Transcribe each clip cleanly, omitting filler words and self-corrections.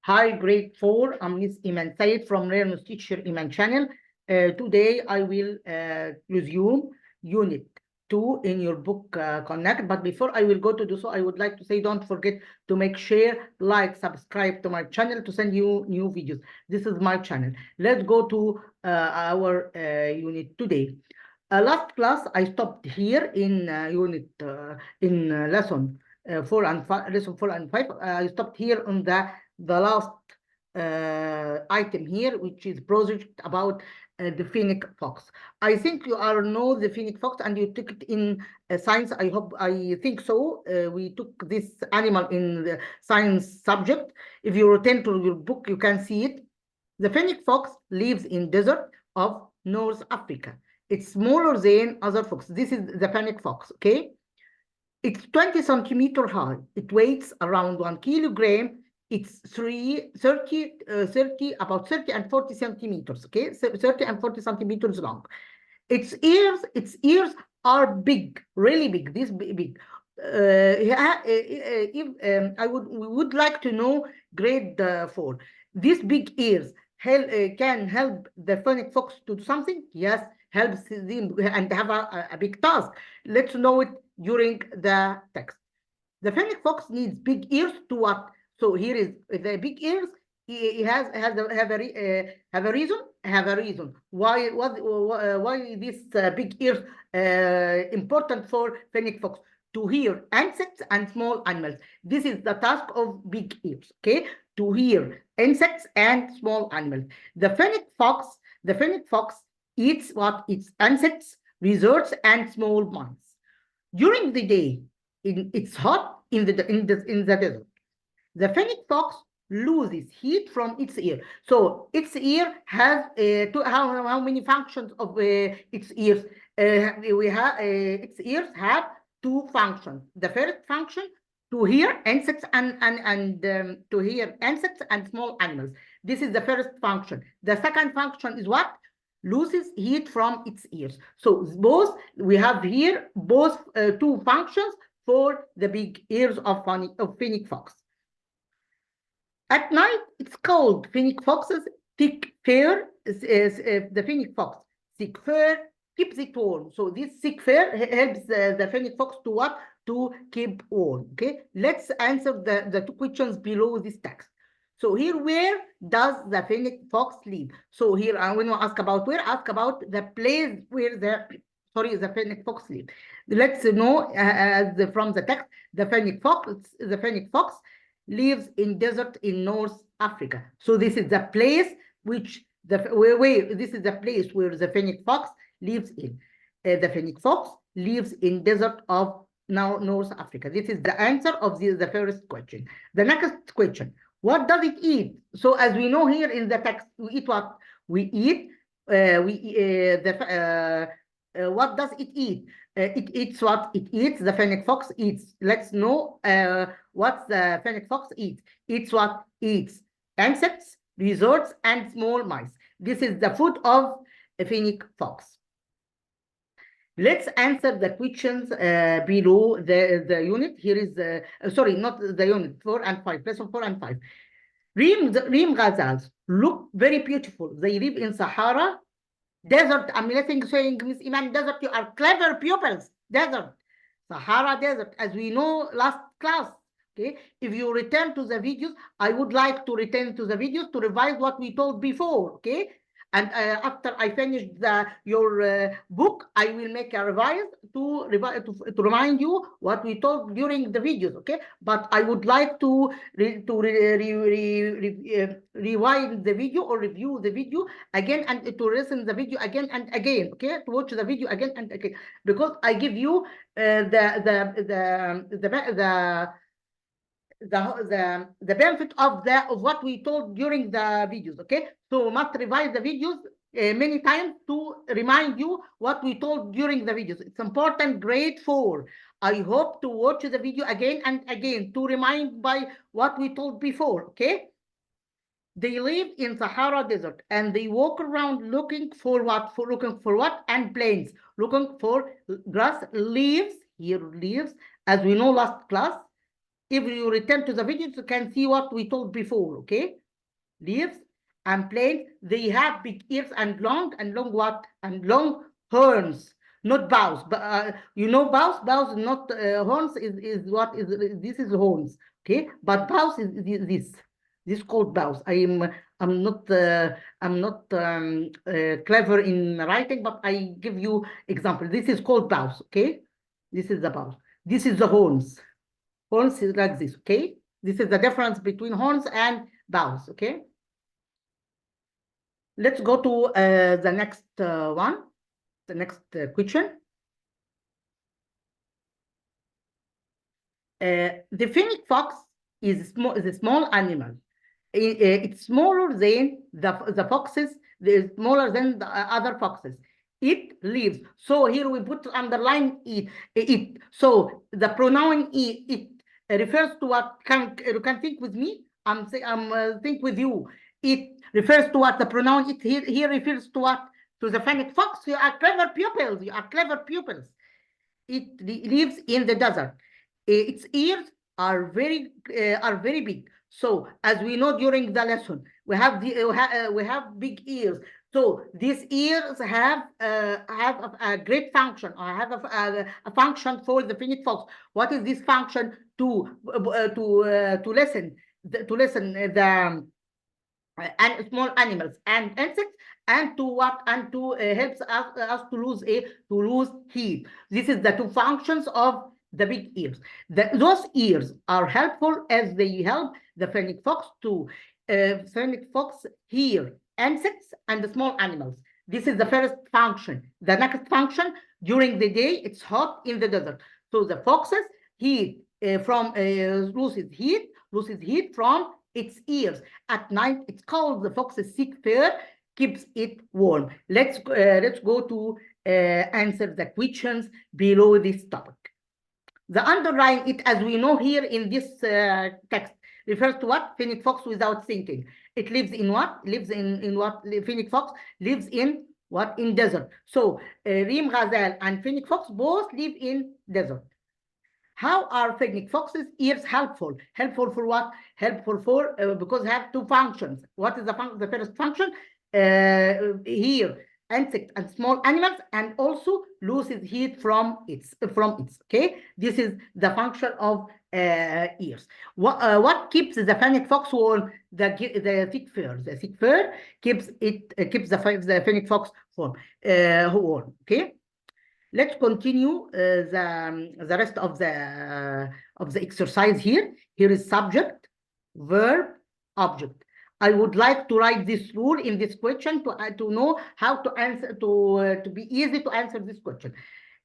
Hi, grade 4. I'm Miss Iman Said from Learner's Teacher Iman channel. Today I will resume Unit 2 in your book Connect. But before I will go to do so, I would like to say don't forget to make share, like, subscribe to my channel to send you new videos. This is my channel. Let's go to our unit today. Last class I stopped here in lesson 4 and 5. Lesson 4 and 5. I stopped here on the last item here, which is project about the Phoenix fox. I think you all know the Phoenix fox and you took it in science. I think so. We took this animal in the science subject. If you return to your book, you can see it. The Phoenix fox lives in desert of North Africa. It's smaller than other fox. This is the Phoenix fox, okay? It's 20 centimeters high. It weighs around 1 kilogram. It's about 30 and 40 centimeters, okay? 30 and 40 centimeters long. Its ears are big, really big, this big. We would like to know grade 4. These big ears can help the Phoenix fox to do something? Yes, helps them and have a big task. Let's know it during the text. The Phoenix fox needs big ears to what? So here is the big ears. He have a reason. Why this big ears important for Phoenix fox? To hear insects and small animals. This is the task of big ears. Okay, to hear insects and small animals. The Phoenix fox eats what? Eats insects, lizards, and small mice. During the day, it's hot in the desert. The Phoenix fox loses heat from its ear. So its ear has how many functions of its ears? Its ears have 2 functions. The first function to hear insects and to hear insects and small animals. This is the first function. The second function is what? Loses heat from its ears. So both we have here both 2 functions for the big ears of Phoenix fox. At night, it's cold. Phoenix fox's thick fur, the Phoenix fox thick fur keeps it warm. So this thick fur helps the Phoenix fox to what? To keep warm. Okay, let's answer the 2 questions below this text. So here, where does the Phoenix fox live? So here, when we ask about where, ask about the place where the Phoenix fox live. Let's know from the text, the Phoenix fox lives in desert in North Africa. So this is the place which this is the place where the Phoenix fox lives in. The Phoenix fox lives in desert of North Africa. This is the answer of the first question. The next question, what does it eat? So as we know here in the text, we eat what? We eat, what does it eat? It eats what? It eats, the Phoenix fox eats. Let's know what the Phoenix fox eats. It's what? Eats insects, lizards, and small mice. This is the food of a Phoenix fox. Let's answer the questions below the unit. Here is sorry, not the unit 4 and 5, lesson 4 and 5. Reem gazelles look very beautiful. They live in Sahara desert. I'm listening saying, Miss Iman, desert, you are clever pupils. Desert, Sahara desert, as we know last class. Okay, if you return to the videos, I would like to return to the videos to revise what we told before. Okay, and after I finish your book, I will make a revise to remind you what we told during the videos. Okay, but I would like to rewind the video or review the video again and to listen the video again and again. Okay, to watch the video again and again, because I give you the benefit of what we told during the videos. Okay, so must revise the videos many times to remind you what we told during the videos. It's important, grade 4. I hope to watch the video again and again to remind by what we told before. Okay, they live in Sahara desert and they walk around looking for what? And plains, looking for grass, leaves. Here leaves, as we know last class. if you return to the video, you can see what we told before, okay? Leaves and planes, they have big ears and long what? And long horns, not bows. But you know bows? Bows, not horns, is what is, this is horns, okay? But bows is this called bows. I'm not clever in writing, but I give you example. This is called bows, okay? This is the bows. This is the horns. Horns is like this, okay? This is the difference between horns and bows, okay? Let's go to the next one, the next question. The phoenix fox is a small animal. It's smaller than the foxes. It's smaller than the other foxes. It lives. So here we put underline it. So the pronoun it refers to what? You can think with me. I'm think with you. It refers to what? The pronoun it here refers to what? To the phoenix fox. You are clever pupils. You are clever pupils. It lives in the desert. Its ears are very big. So as we know during the lesson, we have big ears. So these ears have a great function, or have a function for the phoenix fox. What is this function? To listen the and small animals and insects, and to what? And to helps us to lose heat. This is the two functions of the big ears. Those ears are helpful as they help the phoenix fox to hear insects and the small animals. This is the first function. The next function, during the day, it's hot in the desert. So the foxes loses heat from its ears. At night, it's called the fox's thick fur keeps it warm. Let's go to answer the questions below this topic. The underline it, as we know here in this text, refers to what? Phoenix fox without thinking. It lives in what? Lives in what? Phoenix fox lives in what? In desert. So Reem Ghazal and Phoenix fox both live in desert. How are phoenix fox's ears helpful? Helpful for what? Helpful for because have two functions. What is the first function? Here, insects and small animals, and also loses heat from its. Okay, this is the function of ears. What keeps the phoenix fox warm? The thick fur. The thick fur keeps the phoenix fox warm. Okay. Let's continue the rest of the exercise here. Here is subject, verb, object. I would like to write this rule in this question to know how to answer, to be easy to answer this question.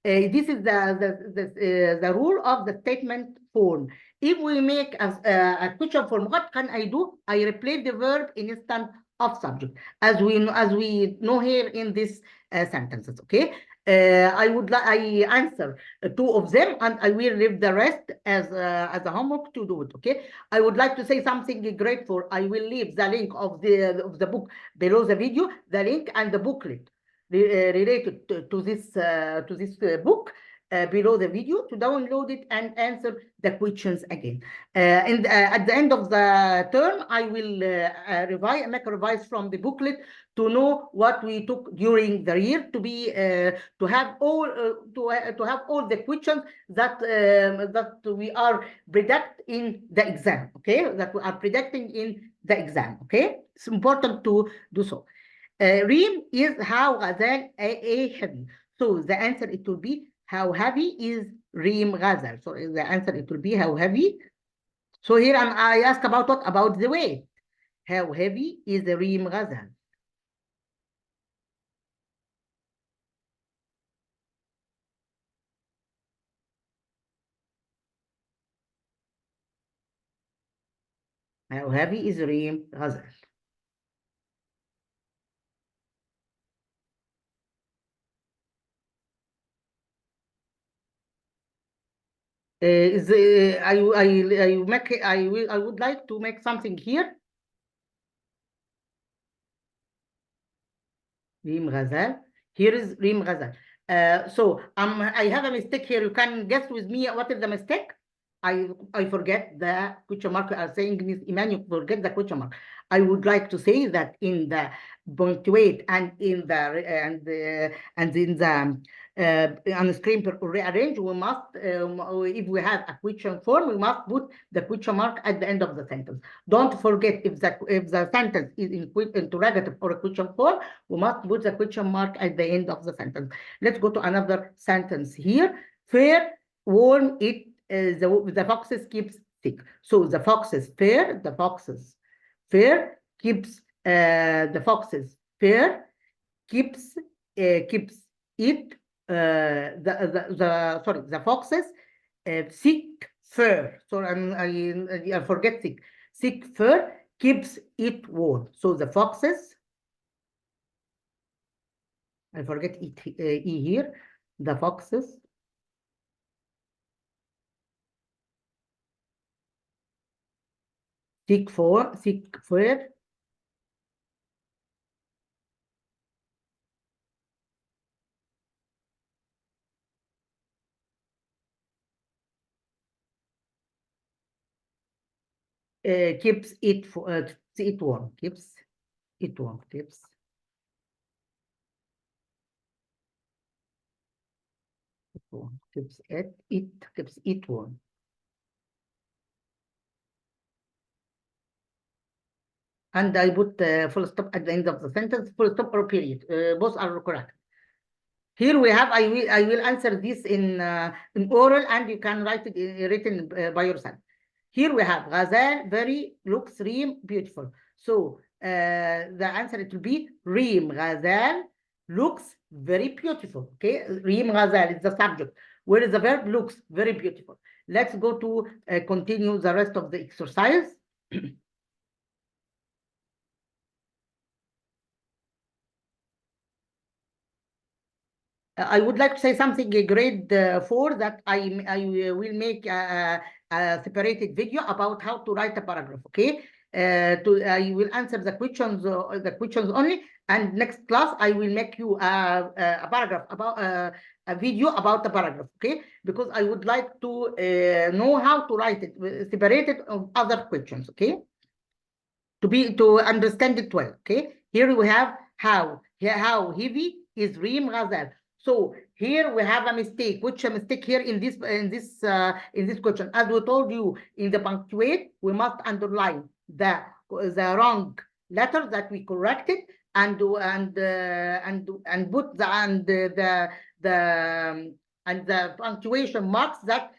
This is the rule of the statement form. If we make a question form, what can I do? I replace the verb in instead of subject, as we know here in this sentences. Okay. I answer two of them, and I will leave the rest as a homework to do it. Okay. I would like to say something grateful. I will leave the link of the book below the video, the link and the booklet related to this book below the video to download it and answer the questions again. And at the end of the term, I will make a revise from the booklet to know what we took during the year, to be to have all the questions that we are predicting in the exam. Okay, that we are predicting in the exam. Okay, it's important to do so. Reem is how Ghazal a heavy. So the answer it will be how heavy is Reem Ghazal. So the answer it will be how heavy. So here I ask about what? About the weight. How heavy is Reem Ghazal? How heavy is Reem Ghazal? I would like to make something here. Reem Ghazal. Here is Reem Ghazal. So I have a mistake here. You can guess with me what is the mistake? I forget the question mark. I are saying, Miss Iman, you forget the question mark. I would like to say that in the punctuate and in the on the screen rearrange, we must if we have a question form, we must put the question mark at the end of the sentence. Don't forget, if the sentence is in interrogative or a question form, we must put the question mark at the end of the sentence. Let's go to another sentence here. Fair warn it. The foxes keeps sick. So the foxes fair. The foxes fair keeps the foxes fair keeps it the foxes sick fur. So I forget sick. Sick fur keeps it warm. So the foxes, I forget it e here. The foxes sick fur keeps it warm. Keeps it warm. Keeps it warm. Keeps it warm. And I put full stop at the end of the sentence. Full stop or period. Both are correct. Here we have. I will answer this in oral, and you can write it written by yourself. Here we have Ghazal very looks Reem beautiful. So the answer it will be Reem Ghazal looks very beautiful. Okay, Reem Ghazal is the subject. Where is the verb? Looks very beautiful. Let's go to continue the rest of the exercise. I would like to say something grade 4 that I will make a separated video about how to write a paragraph. Okay, I will answer the questions only, and next class I will make you a paragraph about a video about the paragraph. Okay, because I would like to know how to write it separated of other questions. Okay, to understand it well. Okay, here we have how heavy is Reem Ghazal. So here we have a mistake. Which a mistake here in this question? As we told you, in the punctuate, we must underline the wrong letter that we corrected, and put the punctuation marks that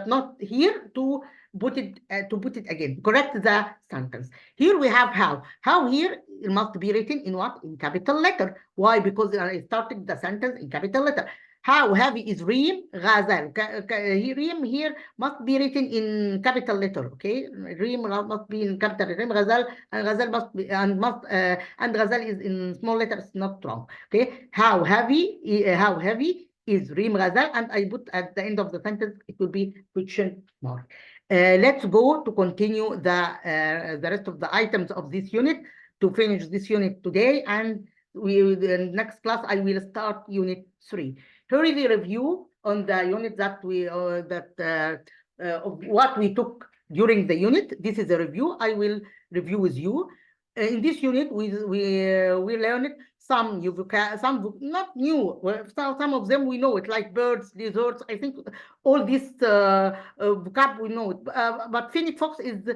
not here to put it again. Correct the sentence. Here we have how here it must be written in what? In capital letter. Why? Because I started the sentence in capital letter. How heavy is Reem Ghazal? Reem here must be written in capital letter. Okay, Reem must be in capital. Reem Ghazal, and Ghazal must be and Ghazal is in small letters. Not wrong. Okay, how heavy is Reem Ghazal? And I put at the end of the sentence it will be question mark. Let's go to continue the rest of the items of this unit to finish this unit today, and the next class I will start unit 3. Here is the review on the unit that of what we took during the unit. This is a review. I will review with you. In this unit, we learned some new vocab, not new. Some of them we know it, like birds, lizards. I think all this vocab we know it. But Phoenix Fox is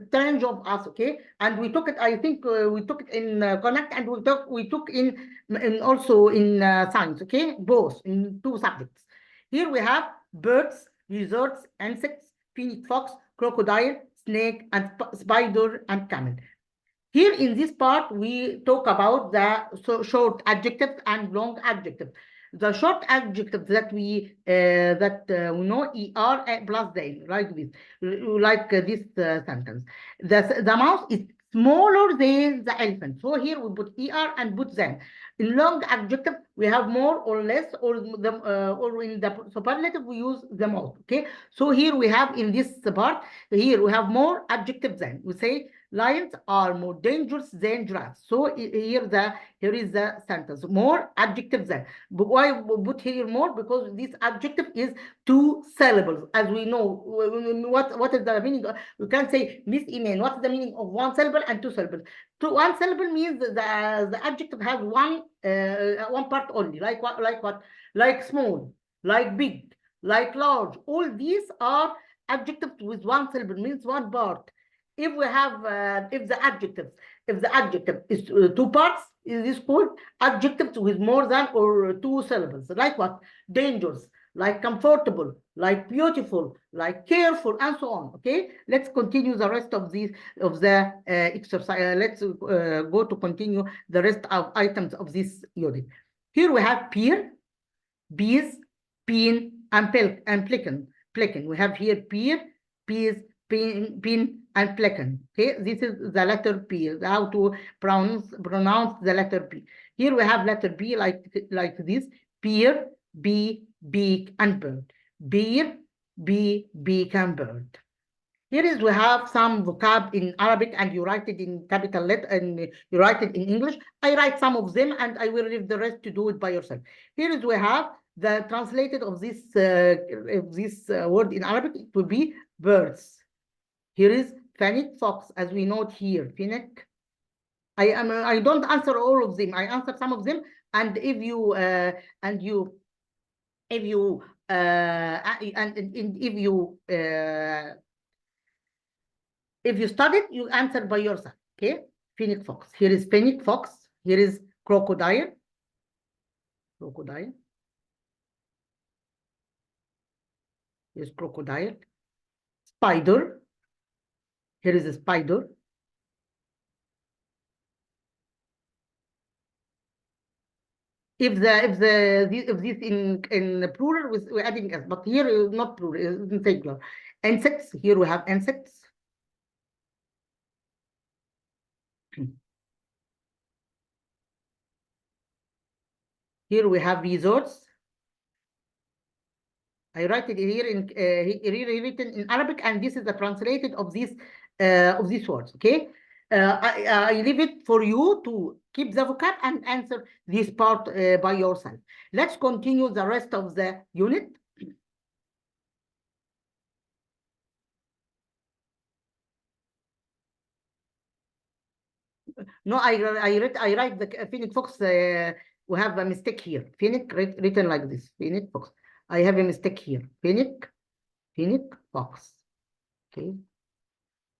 strange of us, okay? And we took it. I think we took it in Connect, and we took in also in science, okay? Both in 2 subjects. Here we have birds, lizards, insects, Phoenix Fox, crocodile, snake, and spider, and camel. Here in this part, we talk about the short adjectives and long adjectives. The short adjectives that we know er plus they, like this, this sentence. The mouse is smaller than the elephant. So here we put er and put them. In long adjective, we have more or less, or or in the superlative we use the most. Okay, so here we have in this part, here we have more adjectives than. We say lions are more dangerous than giraffes. So here is the sentence, more adjectives than. But why we put here more? Because this adjective is 2 syllables. As we know, what is the meaning? We can say, Miss Iman, what is the meaning of 1 syllable and 2 syllables? 1 syllable means the adjective has one part only, like what? Like small, like big, like large. All these are adjectives with 1 syllable, means 1 part. If we have if the adjective is 2 parts, it is called adjectives with more than or 2 syllables. Like what? Dangerous, like comfortable, like beautiful, like careful, and so on. Okay, let's continue the rest of the exercise. Let's go to continue the rest of items of this unit. Here we have peer, bees, pin, and plicken. We have here peer, bees, pin, and plicken. Okay, this is the letter P. How to pronounce the letter P. Here we have letter B like this: peer, bee, beak, and bird. Beer, bee, beak, and bird. Here is we have some vocab in Arabic, and you write it in capital letter, and you write it in English. I write some of them, and I will leave the rest to do it by yourself. Here is we have the translated of this word in Arabic. It will be birds. Here is Fennec fox, as we note here. Fennec. I don't answer all of them. I answer some of them, and if you studied, you answer by yourself. Okay, Fennec fox. Here is Fennec fox. Here is crocodile. Here's crocodile. Spider. Here is a spider. If this in plural, we're adding s, but here is not plural, it's in singular. Insects. Here we have insects. Here we have resorts. I write it here written in Arabic, and this is the translated of these words. Okay, I leave it for you to keep the vocab and answer this part by yourself. Let's continue the rest of the unit. No, I write the Phoenix Fox. We have a mistake here. Phoenix written like this. Phoenix Fox. I have a mistake here. Phoenix Fox. Okay.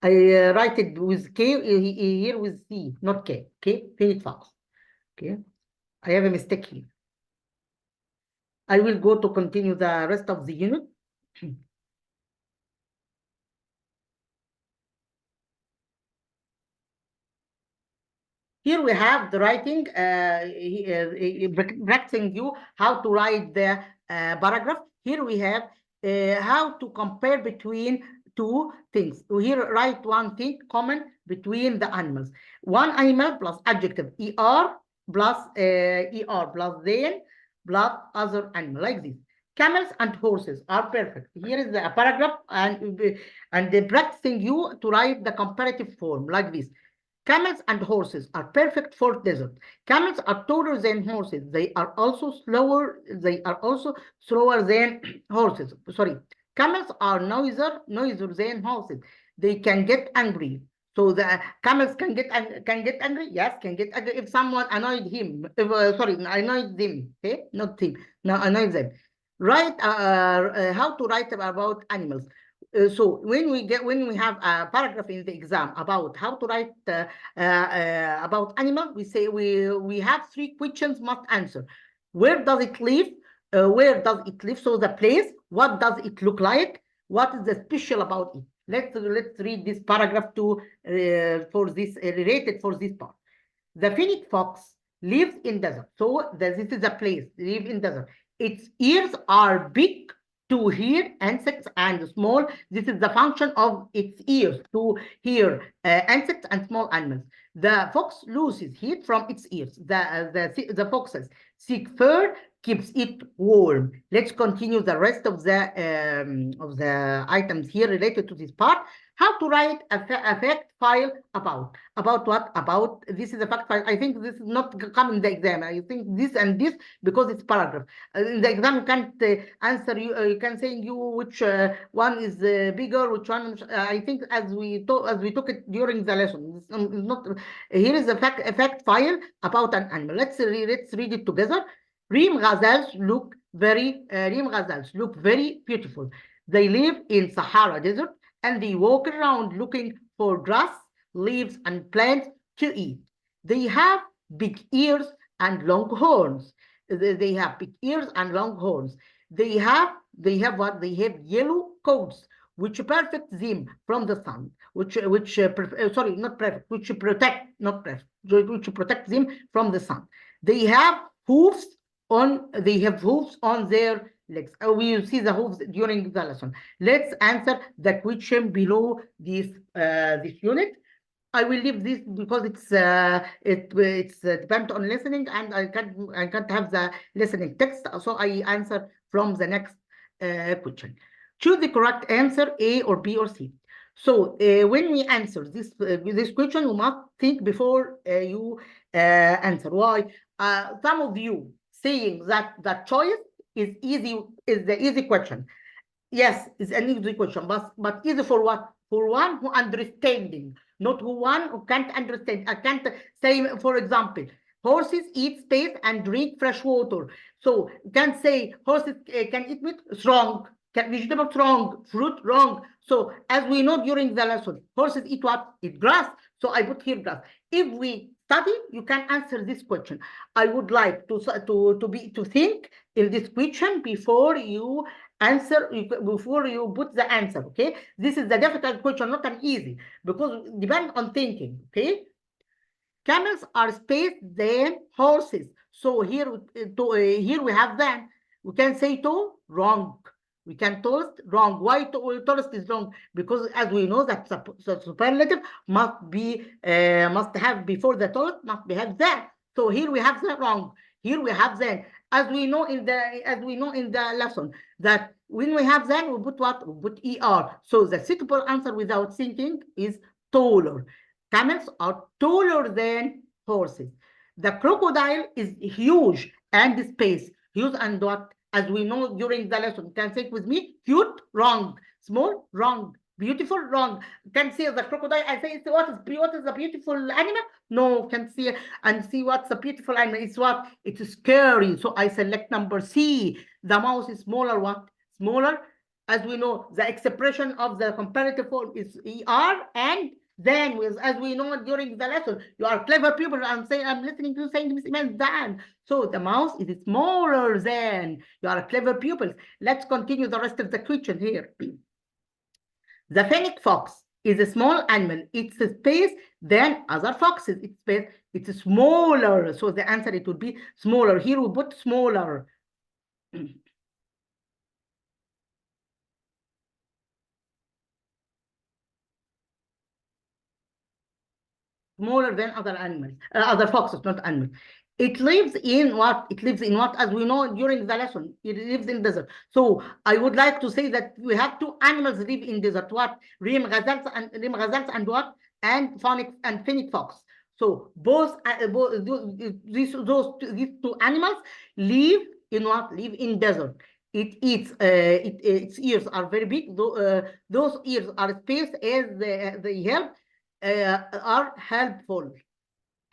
I write it with K here with C, not K. Okay. Phoenix Fox. Okay. I have a mistake here. I will go to continue the rest of the unit. Here we have the writing, practicing you how to write the paragraph. Here we have how to compare between 2 things. Here write one thing common between the animals. One animal plus adjective, er plus then plus other animal, like this. Camels and horses are perfect. Here is the paragraph, and the practicing you to write the comparative form like this. Camels and horses are perfect for desert. Camels are taller than horses. They are also slower than horses. Sorry. Camels are noisier than horses. They can get angry. So the camels can get angry. Yes, can get angry if someone annoyed him. Annoyed them. Okay, not him. No, annoyed them. Write how to write about animals. So when we have a paragraph in the exam about how to write about animal, we say we have 3 questions must answer. Where does it live? Where does it live? So the place. What does it look like? What is the special about it? Let's read this paragraph for this related for this part. The Phoenix fox lives in desert. So this is a place. Live in desert. Its ears are big to hear insects and small. This is the function of its ears, to hear insects and small animals. The fox loses heat from its ears. The foxes seek fur, keeps it warm. Let's continue the rest of the items here related to this part. How to write a fact file about what? About, this is a fact file. I think this is not come in the exam. I think this and this, because it's paragraph. In the exam, you can't answer. You can say you which one is bigger, which one. I think as we took it during the lesson. It's not. Here is a fact file about an animal. Let's read it together. Reem ghazals look very beautiful. They live in Sahara Desert, and they walk around looking for grass, leaves, and plants to eat. They have big ears and long horns. They have big ears and long horns. They have what? They have yellow coats, which protect them from the sun. Which protect them from the sun. They have hooves on their legs. We will see the hooves during the lesson. Let's answer the question below this unit. I will leave this because it's depends on listening, and I can't have the listening text, so I answer from the next question. Choose the correct answer, A or B or C. So when we answer this question, you must think before you answer. Why? Some of you saying that the choice is the easy question. Yes, it's an easy question, but easy for what? For one who understanding, not one who can't understand. I can't say, for example, horses eat space and drink fresh water. So you can say horses can eat meat, wrong. Can vegetables, wrong. Fruit, wrong. So as we know during the lesson, horses eat what? Eat grass. So I put here grass. If we study, you can answer this question. I would like to think in this question before you answer, before you put the answer. Okay, this is the difficult question, not an easy, because it depends on thinking. Okay, camels are spaced than horses. So here we have then. We can say to wrong. We can tallest, wrong. Why tallest is wrong? Because as we know that the superlative must have before the tallest must have that. So here we have the wrong. Here we have then. As we know in the lesson that when we have then, we put what? We put er. So the suitable answer without thinking is taller. Camels are taller than horses. The crocodile is huge and space. Huge and what? As we know during the lesson, you can say it with me, cute, wrong. Small, wrong. Beautiful, wrong. You can see the crocodile, I say, what is the beautiful animal? No, can see and see what's the beautiful animal. It's what? It's scary. So I select number C. The mouse is smaller, what? Smaller. As we know, the expression of the comparative form is ER, and then, as we know during the lesson, you are clever people. I'm listening to you saying this means than. So the mouse is smaller than. You are clever pupils. Let's continue the rest of the question here. The fennec fox is a small animal. It's a space than other foxes. It's smaller. So the answer, it would be smaller. Here we put smaller. Smaller than other animals, other foxes, not animals. It lives in what? It lives in what? As we know during the lesson, it lives in desert. So I would like to say that we have two animals live in desert. What? Reem ghazals and what? And fennec fox. So these two animals live in what? Live in desert. It eats. Its ears are very big. Those ears are spaced as they help. Are helpful.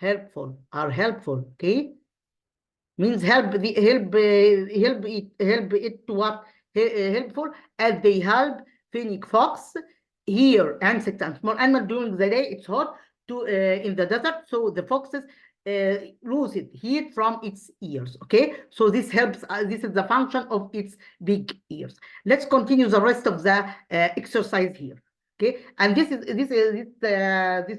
Okay, means help it to what? Helpful, as they help fennec fox here insects and small animals during the day. It's hot in the desert, so the foxes lose heat from its ears. Okay, so this helps. This is the function of its big ears. Let's continue the rest of the exercise here. Okay, and this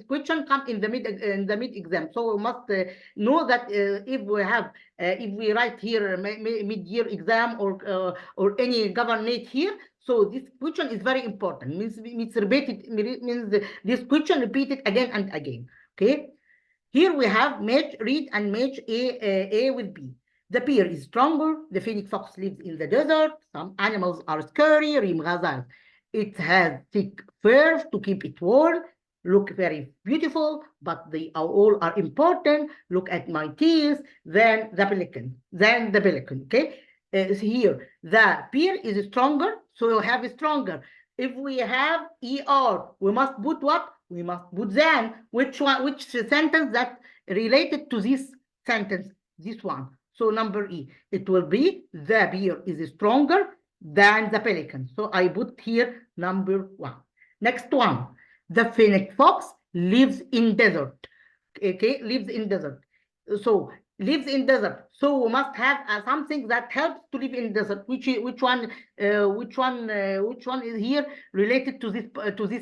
question comes in the mid exam, so we must know that if we write here mid-year exam or any government here, so this question is very important. Means this question repeated again and again. Okay, here we have match, read and match A with B. The bear is stronger. The phoenix fox lives in the desert. Some animals are scary. Rim Ghazal. It has thick fur to keep it warm. Look very beautiful, but they all are important. Look at my teeth. Then the pelican. Okay. Here the bear is stronger, so you have stronger. If we have er, we must put what? We must put than. Which sentence that related to this sentence? This one. So number E, it will be the bear is stronger than the pelican. So I put here number 1. Next one, the phoenix fox lives in desert. Okay, lives in desert. So lives in desert. So we must have something that helps to live in desert. Which one is here related to this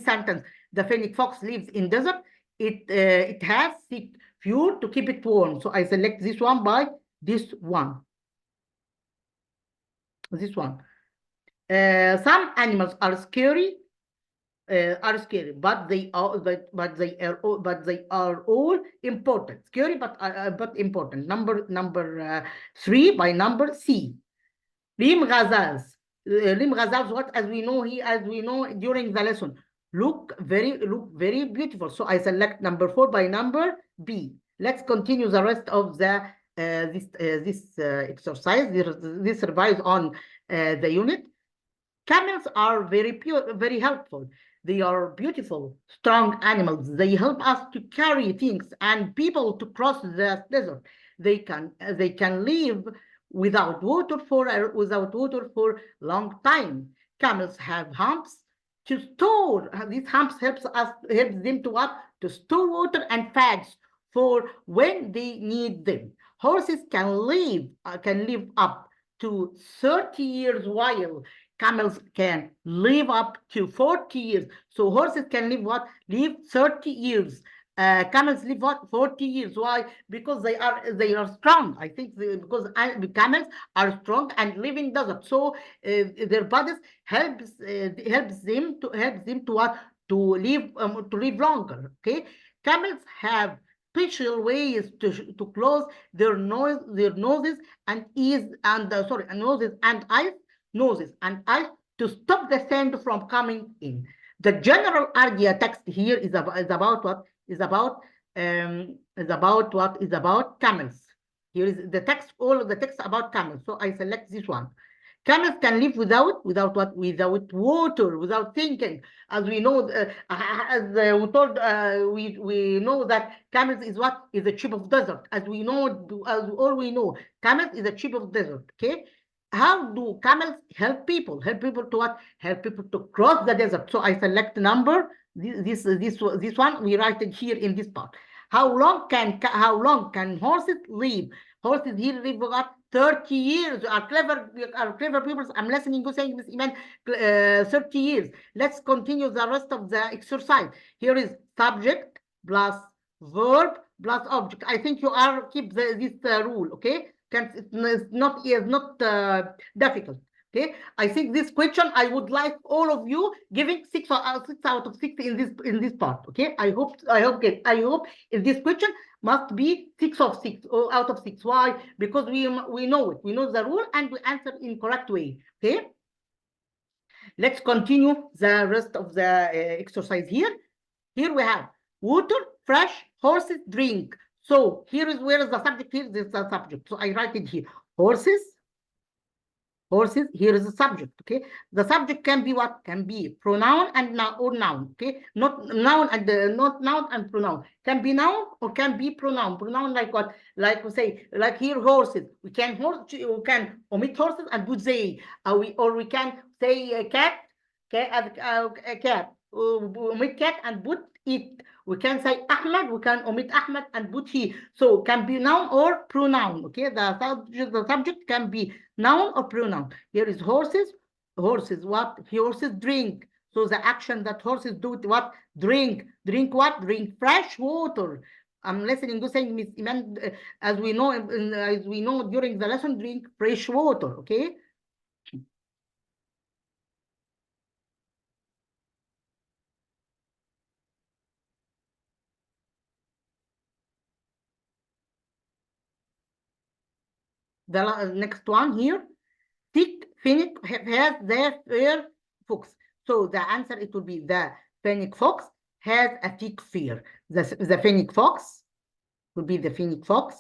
sentence? The phoenix fox lives in desert. It has thick fur to keep it warm. So I select this one by this one. Some animals are scary, but they are all important. Scary, but important. Number 3 by number C. Rim Ghazals. What as we know during the lesson, look very beautiful. So I select number 4 by number B. Let's continue the rest of the this exercise. This revises on the unit. Camels are very helpful. They are beautiful, strong animals. They help us to carry things and people to cross the desert. They can live without water for long time. Camels have humps to store. These humps helps them to what? To store water and fats for when they need them. Horses can live up to 30 years, while camels can live up to 40 years. So horses can live 30 years. Camels live 40 years. Why? Because they are strong. I think because camels are strong and live in desert. So their bodies helps them to live longer. Okay, camels have special ways to close their noses and eyes to stop the sand from coming in. The general idea text here is about what? Is about camels. Here is the text, all of the text about camels. So I select this one. Camels can live without what? Without water, without thinking. As we know, we know that camels is what? Is the sheep of desert. As we know, camels is the sheep of desert. Okay. How do camels help people? Help people to what? Help people to cross the desert. So I select number this one. We write it here in this part. How long can horses live? Horses here live what? 30 years. Are clever people. I'm listening to saying this event 30 years. Let's continue the rest of the exercise. Here is subject plus verb plus object. I think you are keep this rule. Okay. It's not difficult. Okay, I think this question I would like all of you giving 6 out of 6 in this part. Okay, I hope if this question must be 6 out of 6. Why? Because we know it. We know the rule and we answer in correct way. Okay, let's continue the rest of the exercise here. Here we have water, fresh, horses, drink. So here is where is the subject. Here is the subject. So I write it here. Horses. Here is the subject. Okay. The subject can be what? Can be pronoun and noun. Okay. Not noun and pronoun. Can be noun or can be pronoun. Pronoun like what? Like we say, like here horses. We can omit horses and put they. We can say cat. Cat. Omit cat and put it. We can say Ahmed, we can omit Ahmed and put he. So can be noun or pronoun. Okay, the subject can be noun or pronoun. Here is horses. Horses what? Horses drink. So the action that horses do what? Drink. Drink what? Drink fresh water. I'm listening to saying Miss Iman, as we know during the lesson, drink fresh water. Okay. The next one here. Thick Fennec has the fur fox. So the answer it will be the Fennec fox has a thick fur. The Fennec fox will be the Fennec fox.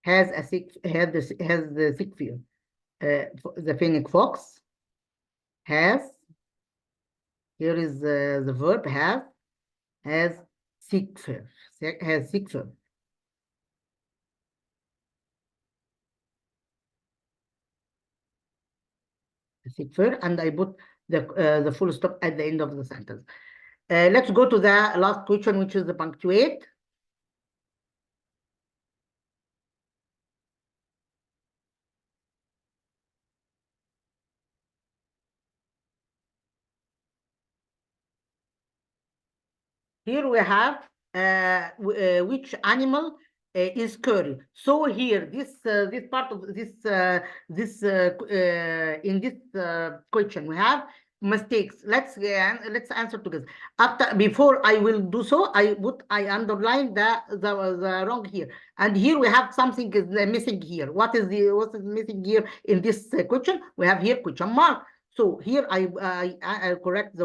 Has the thick fur. The Fennec fox has. Here is the verb has thick fur. Has thick fur. Thick fur, and I put the full stop at the end of the sentence. Let's go to the last question, which is the punctuate. Here we have which animal is curly. So here, this part of this in this question we have mistakes. Let's answer together. Before I will do so, I underline the wrong here, and here we have something is missing here. What is missing here in this question? We have here question mark. So here I correct the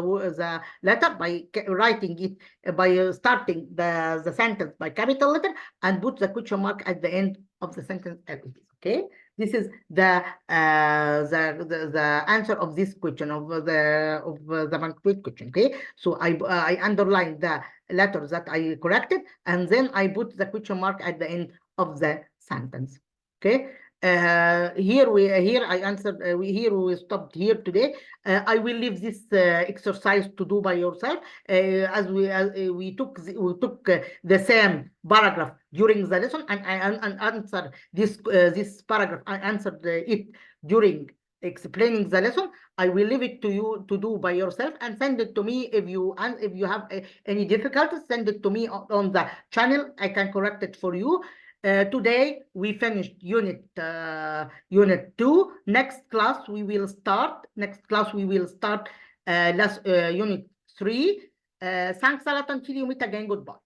letter by writing it by starting the sentence by capital letter and put the question mark at the end of the sentence as it is. Okay, this is the answer of this question of the punctuate question. Okay, so I underline the letters that I corrected and then I put the question mark at the end of the sentence. Okay. Here I answered. Here we stopped here today. I will leave this exercise to do by yourself. As we took the same paragraph during the lesson, and I answered this paragraph. I answered it during explaining the lesson. I will leave it to you to do by yourself and send it to me if you have any difficulties. Send it to me on the channel. I can correct it for you. Today we finished unit 2. Next class we will start. Unit 3. Thanks a lot until you meet again. Goodbye.